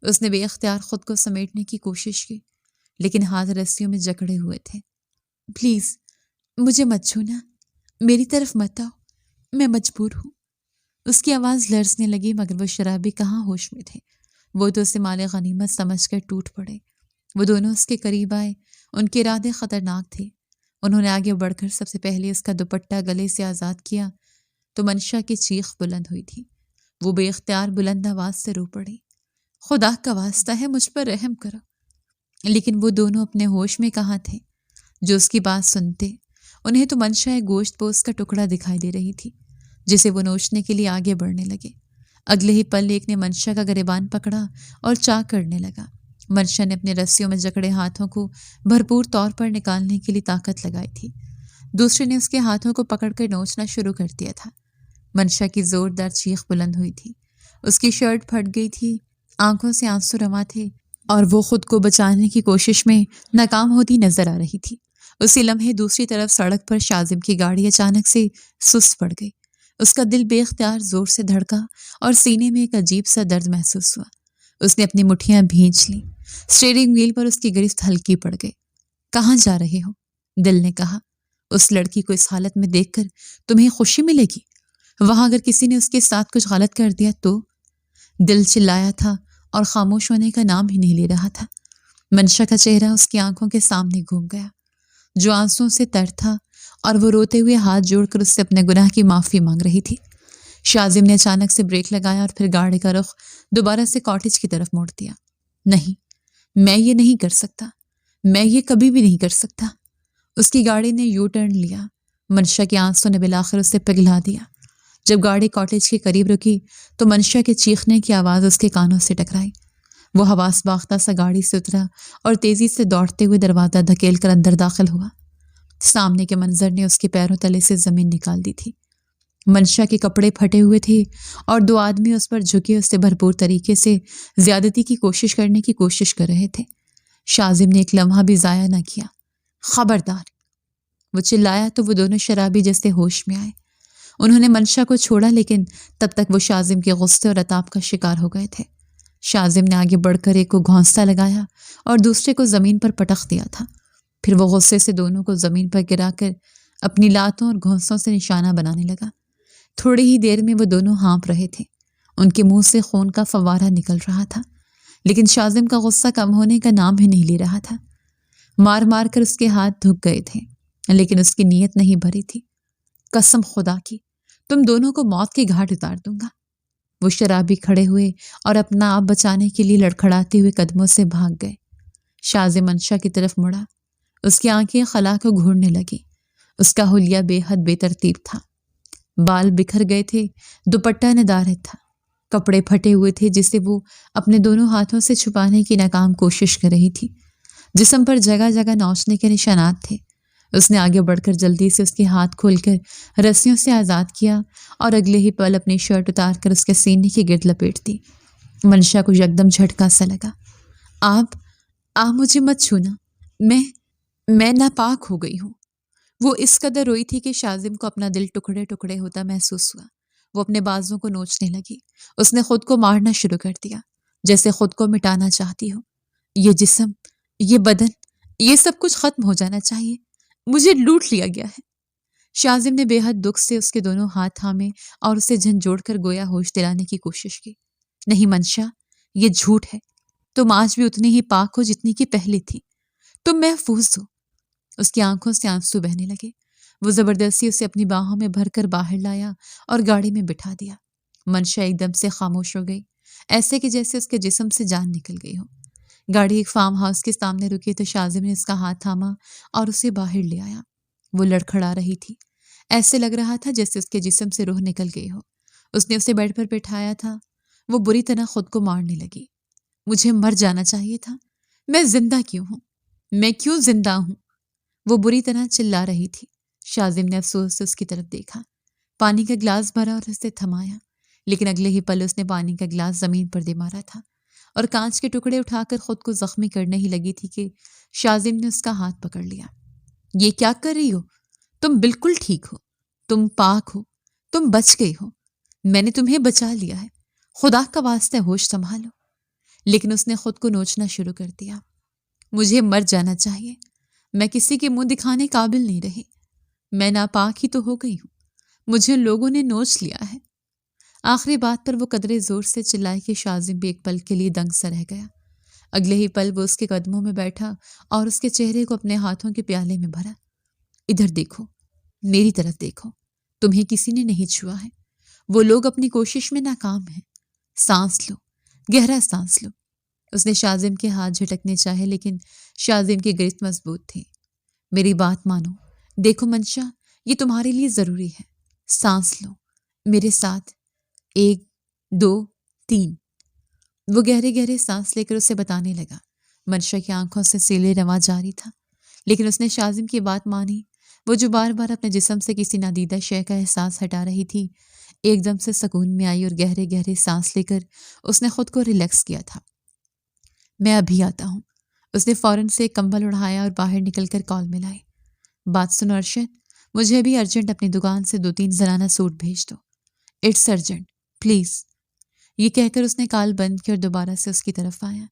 S1: اس نے بے اختیار خود کو سمیٹنے کی کوشش کی، لیکن ہاتھ رسیوں میں جکڑے ہوئے تھے۔ پلیز مجھے مت چھونا، میری طرف مت آؤ، میں مجبور ہوں۔ اس کی آواز لرزنے لگی، مگر وہ شرابی کہاں ہوش میں تھے۔ وہ تو اسے مال غنیمت سمجھ کر ٹوٹ پڑے۔ وہ دونوں اس کے قریب آئے، ان کے ارادے خطرناک تھے۔ انہوں نے آگے بڑھ کر سب سے پہلے اس کا دوپٹہ گلے سے آزاد کیا تو منشا کی چیخ بلند ہوئی تھی۔ وہ بے اختیار بلند آواز سے رو پڑی، خدا کا واسطہ ہے مجھ پر رحم کرو۔ لیکن وہ دونوں اپنے ہوش میں کہاں تھے جو اس کی بات سنتے؟ انہیں تو منشا ایک گوشت پوست کا ٹکڑا دکھائی دے رہی تھی جسے وہ نوچنے کے لیے آگے بڑھنے لگے۔ اگلے ہی پل ایک نے منشا کا گریبان پکڑا اور چاک کرنے لگا۔ منشا نے اپنے رسیوں میں جکڑے ہاتھوں کو بھرپور طور پر نکالنے کے لیے طاقت لگائی تھی۔ دوسرے نے اس کے ہاتھوں کو پکڑ کر نوچنا شروع کر دیا تھا۔ منشا کی زوردار چیخ بلند ہوئی تھی۔ اس کی شرٹ پھٹ گئی تھی، آنکھوں سے آنسو رواں تھے اور وہ خود کو بچانے کی کوشش میں ناکام ہوتی نظر آ رہی تھی۔ اسی لمحے دوسری طرف سڑک پر شاذم کی گاڑی اچانک سے سست پڑ گئی۔ اس کا دل بے اختیار زور سے دھڑکا اور سینے میں ایک عجیب سا درد محسوس ہوا۔ اس نے اپنی مٹھیاں بھینچ لیں۔ اسٹیئرنگ وہیل پر اس کی گرفت ہلکی پڑ گئی۔ کہاں جا رہے ہو؟ دل نے کہا۔ اس لڑکی کو اس حالت میں دیکھ کر تمہیں خوشی ملے گی؟ وہاں اگر کسی نے اس کے ساتھ کچھ غلط کر دیا تو؟ دل چلایا تھا اور خاموش ہونے کا نام ہی نہیں لے رہا تھا۔ منشا کا چہرہ اس کی آنکھوں کے سامنے گھوم گیا جو آنسوں سے تر تھا، اور وہ روتے ہوئے ہاتھ جوڑ کر اس سے اپنے گناہ کی معافی مانگ رہی تھی۔ شاذم نے اچانک سے بریک لگایا اور پھر گاڑی کا رخ دوبارہ سے کاٹیج کی طرف موڑ دیا۔ نہیں، میں یہ نہیں کر سکتا، میں یہ کبھی بھی نہیں کر سکتا۔ اس کی گاڑی نے یو ٹرن لیا۔ منشا کے آنسوں نے بالآخر اسے پگھلا دیا۔ جب گاڑی کاٹیج کے قریب رکی تو منشا کے چیخنے کی آواز اس کے کانوں سے ٹکرائی۔ وہ حواس باختہ سا گاڑی سے اترا اور تیزی سے دوڑتے ہوئے دروازہ دھکیل کر اندر داخل ہوا۔ سامنے کے منظر نے اس کے پیروں تلے سے زمین نکال دی تھی۔ منشا کے کپڑے پھٹے ہوئے تھے اور دو آدمی اس پر جھکے اس سے بھرپور طریقے سے زیادتی کی کوشش کرنے کی کوشش کر رہے تھے۔ شاذم نے ایک لمحہ بھی ضائع نہ کیا۔ خبردار! وہ چلایا تو وہ دونوں شرابی جیسے ہوش میں آئے۔ انہوں نے منشا کو چھوڑا، لیکن تب تک وہ شاذم کے غصے اور عتاب کا شکار ہو گئے تھے۔ شاذم نے آگے بڑھ کر ایک کو گھونسا لگایا اور دوسرے کو زمین پر پٹخ دیا تھا۔ پھر وہ غصے سے دونوں کو زمین پر گرا کر اپنی لاتوں اور گھونسوں سے نشانہ بنانے لگا۔ تھوڑی ہی دیر میں وہ دونوں ہانپ رہے تھے۔ ان کے منہ سے خون کا فوارہ نکل رہا تھا، لیکن شاذم کا غصہ کم ہونے کا نام ہی نہیں لے رہا تھا۔ مار مار کر اس کے ہاتھ دھک گئے تھے، لیکن اس کی نیت نہیں بھری تھی۔ قسم خدا کی، تم دونوں کو موت کے گھاٹ اتار دوں گا۔ وہ شرابی کھڑے ہوئے اور اپنا آپ بچانے کے لیے لڑکھڑاتے ہوئے قدموں سے بھاگ گئے۔ شاذم منشا کی طرف مڑا۔ اس کی آنکھیں خلا کو گھورنے لگی۔ اس کا حلیہ بے حد بے ترتیب تھا۔ بال بکھر گئے تھے، دوپٹہ ندارت تھا، کپڑے پھٹے ہوئے تھے جسے وہ اپنے دونوں ہاتھوں سے چھپانے کی ناکام کوشش کر رہی تھی۔ جسم پر جگہ جگہ نوچنے کے نشانات تھے۔ اس نے آگے بڑھ کر جلدی سے اس کے ہاتھ کھول کر رسیوں سے آزاد کیا اور اگلے ہی پل اپنی شرٹ اتار کر اس کے سینے کی گرد لپیٹ دی۔ منشا کو یکدم جھٹکا سا لگا۔ آپ مجھے مت چھونا، میں ناپاک ہو گئی ہوں۔ وہ اس قدر روئی تھی کہ شاذم کو اپنا دل ٹکڑے ٹکڑے ہوتا محسوس ہوا۔ وہ اپنے بازوں کو نوچنے لگی۔ اس نے خود کو مارنا شروع کر دیا، جیسے خود کو مٹانا چاہتی ہو۔ یہ جسم، یہ بدن، یہ سب کچھ ختم ہو جانا چاہیے۔ مجھے لوٹ لیا گیا ہے۔ شاذم نے بے حد دکھ سے اس کے دونوں ہاتھ تھامے اور اسے جھنجھوڑ کر گویا ہوش دلانے کی کوشش کی۔ نہیں منشا، یہ جھوٹ ہے۔ تم آج بھی اتنی ہی پاک ہو جتنی کہ پہلے تھی۔ تم محفوظ ہو۔ اس کی آنکھوں سے آنسو بہنے لگے۔ وہ زبردستی اسے اپنی باہوں میں بھر کر باہر لایا اور گاڑی میں بٹھا دیا۔ منشا ایک دم سے خاموش ہو گئی، ایسے کہ جیسے اس کے جسم سے جان نکل گئی ہو۔ گاڑی ایک فارم ہاؤس کے سامنے رکی تو شاذم نے اس کا ہاتھ تھاما اور اسے باہر لے آیا۔ وہ لڑکھڑا رہی تھی، ایسے لگ رہا تھا جیسے اس کے جسم سے روح نکل گئی ہو۔ اس نے اسے بیڈ پر بٹھایا تھا۔ وہ بری طرح خود کو مارنے لگی۔ مجھے مر جانا چاہیے تھا۔ میں زندہ کیوں ہوں؟ میں کیوں زندہ ہوں؟ وہ بری طرح چلا رہی تھی۔ شاذم نے افسوس سے اس کی طرف دیکھا، پانی کا گلاس بھرا اور اسے تھمایا، لیکن اگلے ہی پل اس نے پانی کا گلاس زمین پر دے مارا تھا اور کانچ کے ٹکڑے اٹھا کر خود کو زخمی کرنے ہی لگی تھی کہ شاذم نے اس کا ہاتھ پکڑ لیا۔ یہ کیا کر رہی ہو؟ تم بالکل ٹھیک ہو، تم پاک ہو، تم بچ گئی ہو، میں نے تمہیں بچا لیا ہے، خدا کا واسطہ ہوش سنبھالو۔ لیکن اس نے خود کو نوچنا شروع کر دیا۔ مجھے مر جانا چاہیے، میں کسی کے منہ دکھانے قابل نہیں رہی، میں ناپاک ہی تو ہو گئی ہوں، مجھے لوگوں نے نوچ لیا ہے۔ آخری بات پر وہ قدرے زور سے چلائی کہ شاذم بھی ایک پل کے لیے دنگ سا رہ گیا۔ اگلے ہی پل وہ اس کے قدموں میں بیٹھا اور اس کے چہرے کو اپنے ہاتھوں کے پیالے میں بھرا۔ ادھر دیکھو، میری طرف دیکھو، تمہیں کسی نے نہیں چھوا ہے۔ وہ لوگ اپنی کوشش میں ناکام ہیں۔ سانس لو، گہرا سانس لو۔ اس نے شاذم کے ہاتھ جھٹکنے چاہے، لیکن شاذم کی گرفت مضبوط تھی۔ میری بات مانو، دیکھو منشا، یہ تمہارے لیے ضروری ہے۔ سانس لو میرے ساتھ، 1 2 3۔ وہ گہرے گہرے سانس لے کر اسے بتانے لگا۔ منشا کی آنکھوں سے سیلے رواں جاری تھا، لیکن اس نے شاذم کی بات مانی۔ وہ جو بار بار اپنے جسم سے کسی نادیدہ شے کا احساس ہٹا رہی تھی، ایک دم سے سکون میں آئی اور گہرے گہرے سانس لے کر اس نے خود کو ریلیکس کیا تھا۔ میں ابھی آتا ہوں۔ اس نے فوراً سے ایک کمبل اڑایا اور باہر نکل کر کال میں لائی۔ بات سنو ارشد، مجھے ابھی ارجنٹ اپنی دکان سے 2-3 زنانہ سوٹ بھیج دو۔ It's urgent, please. یہ کہہ کر اس نے کال بند کی اور دوبارہ سے اس کی طرف آیا۔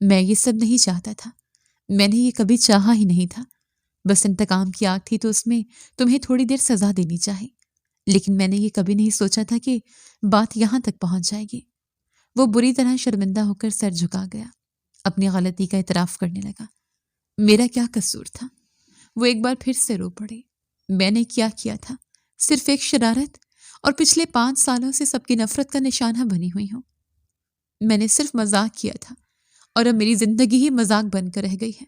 S1: میں یہ سب نہیں چاہتا تھا، میں نے یہ کبھی چاہا ہی نہیں تھا۔ بس انتقام کی آگ تھی تو اس میں تمہیں تھوڑی دیر سزا دینی چاہی، لیکن میں نے یہ کبھی نہیں سوچا تھا کہ بات یہاں تک پہنچ جائے گی۔ وہ بری طرح شرمندہ ہو کر سر جھکا گیا، اپنی غلطی کا اعتراف کرنے لگا۔ میرا کیا قصور تھا؟ وہ ایک بار پھر سے رو پڑی۔ میں نے کیا تھا؟ صرف ایک شرارت، اور پچھلے 5 سالوں سے سب کی نفرت کا نشانہ بنی ہوئی ہوں۔ میں نے صرف مذاق کیا تھا، اور اب میری زندگی ہی مذاق بن کر رہ گئی ہے۔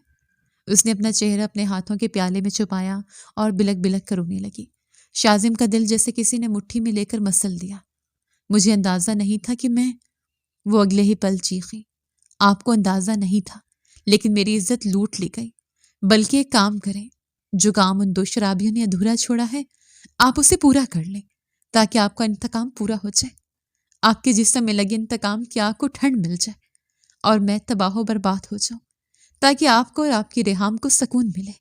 S1: اس نے اپنا چہرہ اپنے ہاتھوں کے پیالے میں چھپایا اور بلک بلک کر رونے لگی۔ شاذم کا دل جیسے کسی نے مٹھی میں لے کر مسل دیا۔ مجھے اندازہ نہیں تھا کہ میں… وہ اگلے ہی پل چیخی۔ آپ کو اندازہ نہیں تھا، لیکن میری عزت لوٹ لی گئی۔ بلکہ ایک کام کریں، جو کام ان 2 شرابیوں نے ادھورا چھوڑا ہے، آپ اسے پورا کر لیں۔ تاکہ آپ کا انتقام پورا ہو جائے، آپ کے جسم میں لگے انتقام کی آگ کو ٹھنڈ مل جائے اور میں تباہ و برباد ہو جاؤں، تاکہ آپ کو اور آپ کی ریحام کو سکون ملے،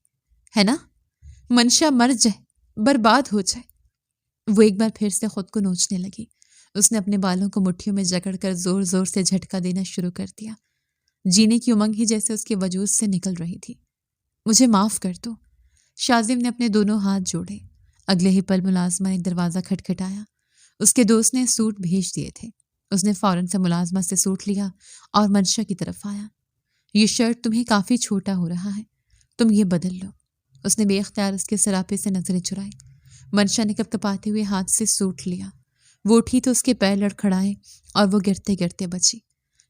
S1: ہے نا؟ منشا مر جائے، برباد ہو جائے۔ وہ ایک بار پھر سے خود کو نوچنے لگی۔ اس نے اپنے بالوں کو مٹھیوں میں جکڑ کر زور زور سے جھٹکا دینا شروع کر دیا۔ جینے کی امنگ ہی جیسے اس کے وجود سے نکل رہی تھی۔ مجھے معاف کر دو۔ شاذم نے اپنے دونوں ہاتھ جوڑے۔ اگلے ہی پل ملازمہ نے دروازہ کھٹکھٹایا۔ اس کے دوست نے سوٹ بھیج دیے تھے۔ اس نے فوراً سے ملازمہ سے سوٹ لیا اور منشا کی طرف آیا۔ یہ شرٹ تمہیں کافی چھوٹا ہو رہا ہے، تم یہ بدل لو۔ اس نے بے اختیار اس کے سراپے سے نظریں چرائی۔ منشا نے کپکپاتے ہوئے ہاتھ سے سوٹ لیا۔ وہ اٹھی تو اس کے پیر لڑکھڑائے اور وہ گرتے گرتے بچی۔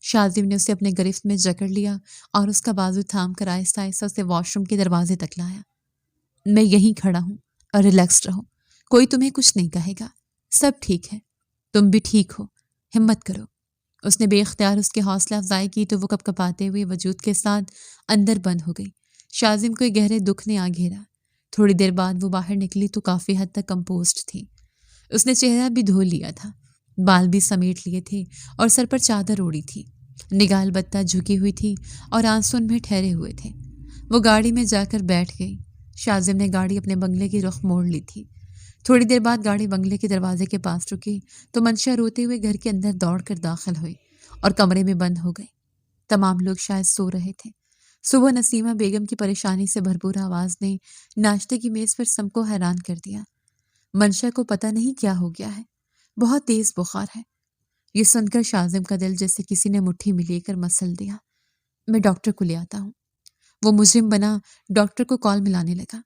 S1: شاذم نے اسے اپنے گرفت میں جکڑ لیا اور اس کا بازو تھام کر آہستہ آہستہ اسے واش روم کے دروازے تک لایا۔ میں یہیں کھڑا ہوں اور ریلیکس رہو، کوئی تمہیں کچھ نہیں کہے گا، سب ٹھیک ہے، تم بھی ٹھیک ہو، ہمت کرو۔ اس نے بے اختیار اس کی حوصلہ افزائی کی تو وہ کپکپاتے ہوئے وجود کے ساتھ اندر بند ہو گئی۔ شاذم کو ایک گہرے دکھ نے آ گھیرا۔ تھوڑی دیر بعد وہ باہر نکلی تو کافی حد تک کمپوزڈ تھی۔ اس نے چہرہ بھی دھو لیا تھا، بال بھی سمیٹ لیے تھے اور سر پر چادر اوڑھی تھی۔ نگاہ البتہ جھکی ہوئی تھی اور آنسو ان میں ٹھہرے ہوئے تھے۔ وہ گاڑی میں جا کر بیٹھ گئی۔ شاذم نے گاڑی اپنے بنگلے کی رخ موڑ لی تھی۔ تھوڑی دیر بعد گاڑی بنگلے کے دروازے کے پاس رکی تو منشا روتے ہوئے گھر کے اندر دوڑ کر داخل ہوئی اور کمرے میں بند ہو گئی۔ تمام لوگ شاید سو رہے تھے۔ صبح نسیمہ بیگم کی پریشانی سے بھرپور آواز نے ناشتے کی میز پر سب کو حیران کر دیا۔ منشا کو پتہ نہیں کیا ہو گیا ہے، بہت تیز بخار ہے۔ یہ سن کر شاذم کا دل جیسے کسی نے مٹھی میں لے کر مسل دیا۔ میں ڈاکٹر کو لے آتا ہوں۔ وہ مجرم بنا ڈاکٹر کو کال ملانے لگا۔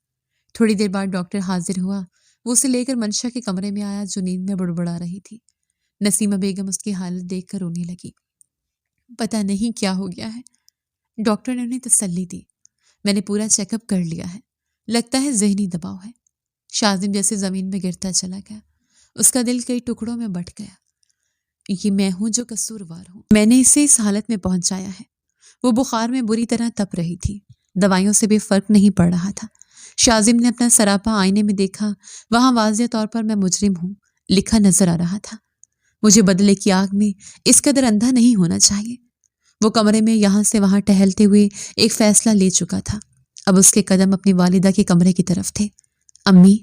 S1: تھوڑی دیر بعد ڈاکٹر حاضر ہوا۔ وہ اسے لے کر منشا کے کمرے میں آیا جو نیند میں بڑبڑا رہی تھی۔ نسیمہ بیگم اس کی حالت دیکھ کر رونے لگی۔ پتہ نہیں کیا ہو گیا ہے، ڈاکٹر نے انہیں تسلی دی۔ میں نے پورا چیک اپ کر لیا ہے، لگتا ہے ذہنی دباؤ ہے۔ شاذم جیسے زمین میں گرتا چلا گیا۔ اس کا دل کئی ٹکڑوں میں بٹ گیا۔ یہ میں ہوں جو قصوروار ہوں، میں نے اسے اس حالت میں پہنچایا ہے۔ وہ بخار میں بری طرح تپ رہی تھی، دوائیوں سے بھی فرق نہیں پڑ رہا تھا۔ شاذم نے اپنا سراپا آئینے میں دیکھا، وہاں واضح طور پر میں مجرم ہوں لکھا نظر آ رہا تھا۔ مجھے بدلے کی آگ میں اس قدر اندھا نہیں ہونا چاہیے۔ وہ کمرے میں یہاں سے وہاں ٹہلتے ہوئے ایک فیصلہ لے چکا تھا۔ اب اس کے قدم اپنی والدہ کے کمرے کی طرف تھے۔ امی،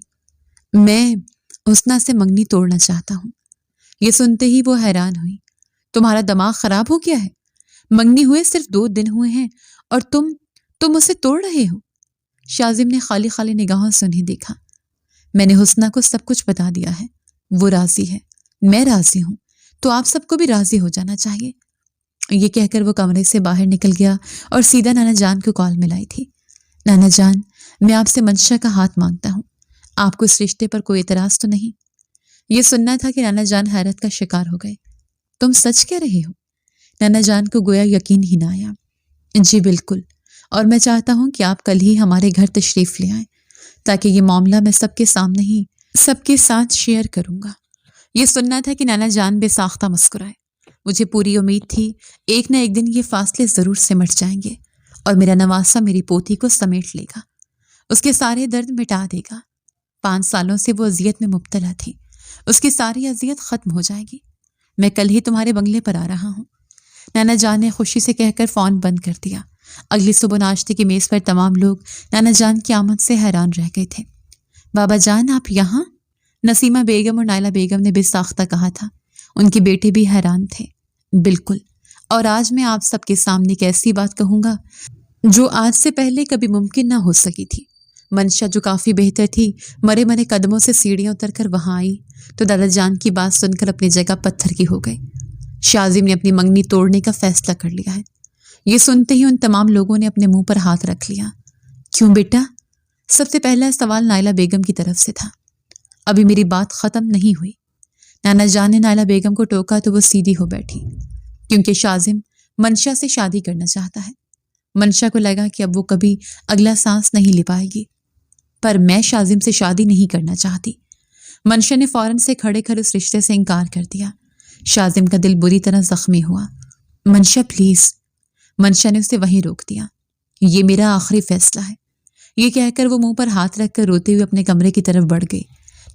S1: میں حسنہ سے منگنی توڑنا چاہتا ہوں۔ یہ سنتے ہی وہ حیران ہوئی۔ تمہارا دماغ خراب ہو گیا ہے؟ منگنی ہوئے صرف 2 دن ہوئے ہیں اور تم اسے توڑ رہے ہو؟ شاذم نے خالی خالی نگاہوں سے انہیں دیکھا۔ میں نے حسنہ کو سب کچھ بتا دیا ہے، وہ راضی ہے، میں راضی ہوں، تو آپ سب کو بھی راضی ہو جانا چاہیے۔ یہ کہہ کر وہ کمرے سے باہر نکل گیا اور سیدھا نانا جان کو کال ملائی تھی۔ نانا جان، میں آپ سے منشا کا ہاتھ مانگتا ہوں، آپ کو اس رشتے پر کوئی اعتراض تو نہیں؟ یہ سننا تھا کہ نانا جان حیرت کا شکار ہو گئے۔ تم سچ کہہ رہے ہو؟ نانا جان کو گویا یقین ہی نہ آیا۔ جی بالکل، اور میں چاہتا ہوں کہ آپ کل ہی ہمارے گھر تشریف لے آئیں تاکہ یہ معاملہ میں سب کے سامنے ہی سب کے ساتھ شیئر کروں گا۔ یہ سننا تھا کہ نانا جان بے ساختہ مسکرائے۔ مجھے پوری امید تھی ایک نہ ایک دن یہ فاصلے ضرور سمٹ جائیں گے اور میرا نواسا میری پوتی کو سمیٹ لے گا، اس کے سارے درد مٹا دے گا۔ 5 سالوں سے وہ اذیت میں مبتلا تھی، اس کی ساری اذیت ختم ہو جائے گی۔ میں کل ہی تمہارے بنگلے پر آ رہا ہوں۔ نانا جان نے خوشی سے کہہ کر فون بند کر دیا۔ اگلی صبح ناشتے کی میز پر تمام لوگ نانا جان کی آمد سے حیران رہ گئے تھے۔ بابا جان، آپ یہاں؟ نسیمہ بیگم اور نائلہ بیگم نے بے ساختہ کہا تھا۔ ان کے بیٹے بھی حیران تھے۔ بالکل، اور آج میں آپ سب کے سامنے ایک ایسی بات کہوں گا جو آج سے پہلے کبھی ممکن نہ ہو سکی تھی۔ منشا جو کافی بہتر تھی، مرے مرے قدموں سے سیڑھیاں اتر کر وہاں آئی تو دادا جان کی بات سن کر اپنی جگہ پتھر کی ہو گئی۔ شاذم نے اپنی منگنی توڑنے کا فیصلہ کر لیا ہے۔ یہ سنتے ہی ان تمام لوگوں نے اپنے منہ پر ہاتھ رکھ لیا۔ کیوں بیٹا؟ سب سے پہلا سوال نائلہ بیگم کی طرف سے تھا۔ ابھی میری بات ختم نہیں ہوئی۔ نانا جان نے نائلہ بیگم کو ٹوکا تو وہ سیدھی ہو بیٹھی، کیونکہ شاذم منشا سے شادی کرنا چاہتا ہے۔ منشا کو لگا کہ اب وہ کبھی اگلا سانس نہیں لے پائے گی، پر میں شاذم سے شادی نہیں کرنا چاہتی۔ منشا نے فوراً سے کھڑے کھڑے اس رشتے سے انکار کر دیا۔ شاذم کا دل بری طرح زخمی ہوا۔ منشا پلیز۔ منشا نے اسے وہیں روک دیا۔ یہ میرا آخری فیصلہ ہے۔ یہ کہہ کر وہ منہ پر ہاتھ رکھ کر روتے ہوئے اپنے کمرے کی طرف بڑھ گئی۔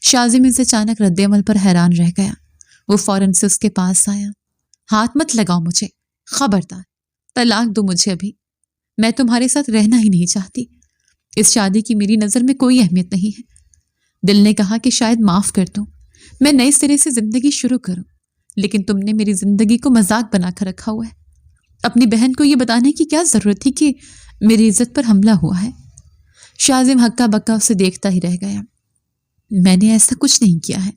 S1: شازم اس اچانک رد عمل پر حیران رہ گیا۔ وہ فوراً سے اس کے پاس آیا۔ ہاتھ مت لگاؤ مجھے، خبردار، طلاق دو مجھے ابھی، میں تمہارے ساتھ رہنا ہی نہیں چاہتی۔ اس شادی کی میری نظر میں کوئی اہمیت نہیں ہے۔ دل نے کہا کہ شاید معاف کر دوں، میں نئے سرے سے زندگی شروع کروں، لیکن تم نے میری زندگی کو مذاق بنا کر رکھا ہوا ہے۔ اپنی بہن کو یہ بتانے کی کیا ضرورت تھی کہ میری عزت پر حملہ ہوا ہے؟ شازم ہکا بکا اسے دیکھتا ہی رہ گیا۔ میں نے ایسا کچھ نہیں کیا ہے۔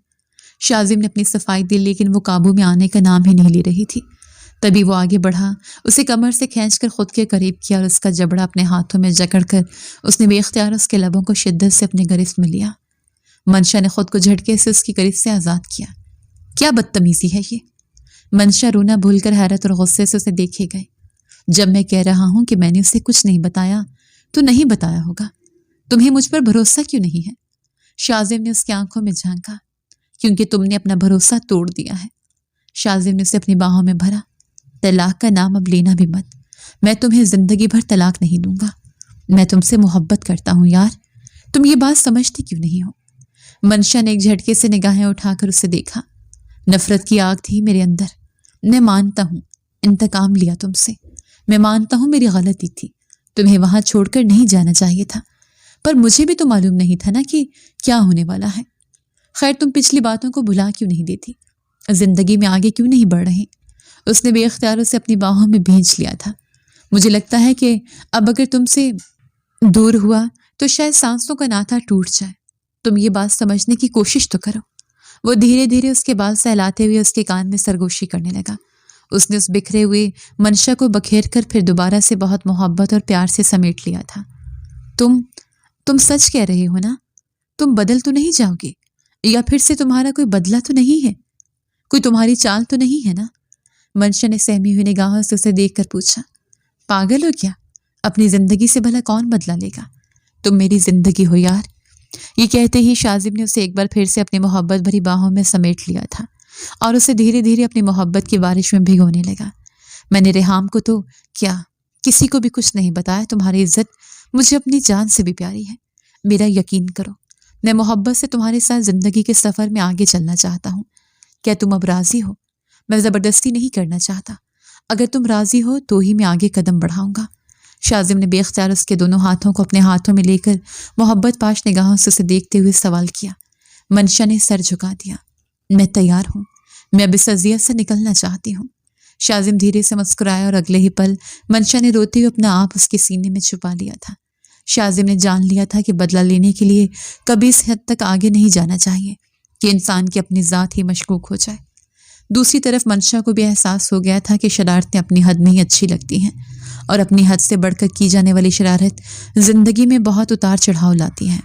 S1: شازم نے اپنی صفائی دی، لیکن وہ قابو میں آنے کا نام ہی نہیں لے رہی تھی۔ تبھی وہ آگے بڑھا، اسے کمر سے کھینچ کر خود کے قریب کیا اور اس کا جبڑا اپنے ہاتھوں میں جکڑ کر اس نے بے اختیار اس کے لبوں کو شدت سے اپنے گرفت میں لیا۔ منشا نے خود کو جھٹکے سے اس کی گرفت سے آزاد کیا۔ کیا بدتمیزی ہے یہ؟ منشا رونا بھول کر حیرت اور غصے سے اسے دیکھے گئے۔ جب میں کہہ رہا ہوں کہ میں نے اسے کچھ نہیں بتایا تو نہیں بتایا ہوگا، تمہیں مجھ پر بھروسہ کیوں نہیں ہے؟ شازم نے اس کی آنکھوں میں جھانکا۔ کیونکہ تم نے اپنا بھروسہ توڑ دیا ہے۔ شازم نے اسے اپنی باہوں میں بھرا۔ طلاق کا نام اب لینا بھی مت، میں تمہیں زندگی بھر طلاق نہیں دوں گا۔ میں تم سے محبت کرتا ہوں یار، تم یہ بات سمجھتی کیوں نہیں ہو؟ منشا نے ایک جھٹکے سے نگاہیں اٹھا کر اسے دیکھا۔ نفرت کی آگ تھی میرے اندر۔ میں مانتا ہوں انتقام لیا تم سے، میں مانتا ہوں میری غلطی تھی، تمہیں وہاں چھوڑ کر نہیں جانا چاہیے تھا، پر مجھے بھی تو معلوم نہیں تھا نا کہ کیا ہونے والا ہے۔ خیر تم پچھلی باتوں کو بھلا کیوں نہیں دیتی؟ زندگی میں آگے کیوں نہیں بڑھ رہی؟ اس نے بے اختیار اسے اپنی باہوں میں بھینچ لیا تھا۔ مجھے لگتا ہے کہ اب اگر تم سے دور ہوا تو شاید سانسوں کا ناتا ٹوٹ جائے۔ تم یہ بات سمجھنے کی کوشش تو کرو۔ وہ دھیرے دھیرے اس کے بال سہلاتے ہوئے اس کے کان میں سرگوشی کرنے لگا۔ اس نے اس بکھرے ہوئے منشا کو بکھیر کر پھر دوبارہ سے بہت محبت اور پیار سے سمیٹ لیا تھا۔ تم سچ کہہ رہے ہو نا؟ تم بدل تو نہیں جاؤ گے؟ یا پھر سے تمہارا کوئی بدلہ تو نہیں ہے؟ کوئی تمہاری چال تو نہیں ہے نا؟ منشا نے سہمی ہوئی نگاہوں سے اسے دیکھ کر پوچھا۔ پاگل ہو کیا؟ اپنی زندگی سے بھلا کون بدلہ لے گا؟ تم میری زندگی ہو یار۔ یہ کہتے ہی شازم نے اسے ایک بار پھر سے اپنی محبت بھری باہوں میں سمیٹ لیا تھا اور اسے دھیرے دھیرے اپنی محبت کی بارش میں بھگونے لگا۔ میں نے ریحام کو تو کیا کسی کو بھی کچھ نہیں بتایا، تمہاری عزت مجھے اپنی جان سے بھی پیاری ہے۔ میرا یقین کرو، میں محبت سے تمہارے ساتھ زندگی کے سفر میں آگے چلنا چاہتا ہوں۔ کیا تم اب راضی ہو؟ میں زبردستی نہیں کرنا چاہتا، اگر تم راضی ہو تو ہی میں آگے قدم بڑھاؤں گا۔ شازم نے بے اختیار اس کے دونوں ہاتھوں کو اپنے ہاتھوں میں لے کر محبت پاش نگاہوں سے اسے دیکھتے ہوئے سوال کیا۔ منشا نے سر جھکا دیا۔ میں تیار ہوں، میں اب اس اذیت سے نکلنا چاہتی ہوں۔ شازم دھیرے سے مسکرایا اور اگلے ہی پل منشا نے روتے ہوئے اپنا آپ اس کے سینے میں چھپا لیا تھا۔ شازم نے جان لیا تھا کہ بدلہ لینے کے لیے کبھی اس حد تک آگے نہیں جانا چاہیے کہ انسان کی اپنی ذات ہی مشکوک ہو جائے۔ دوسری طرف منشا کو بھی احساس ہو گیا تھا کہ شرارتیں اپنی حد میں ہی اچھی لگتی ہیں اور اپنی حد سے بڑھ کر کی جانے والی شرارت زندگی میں بہت اتار چڑھاؤ لاتی ہیں۔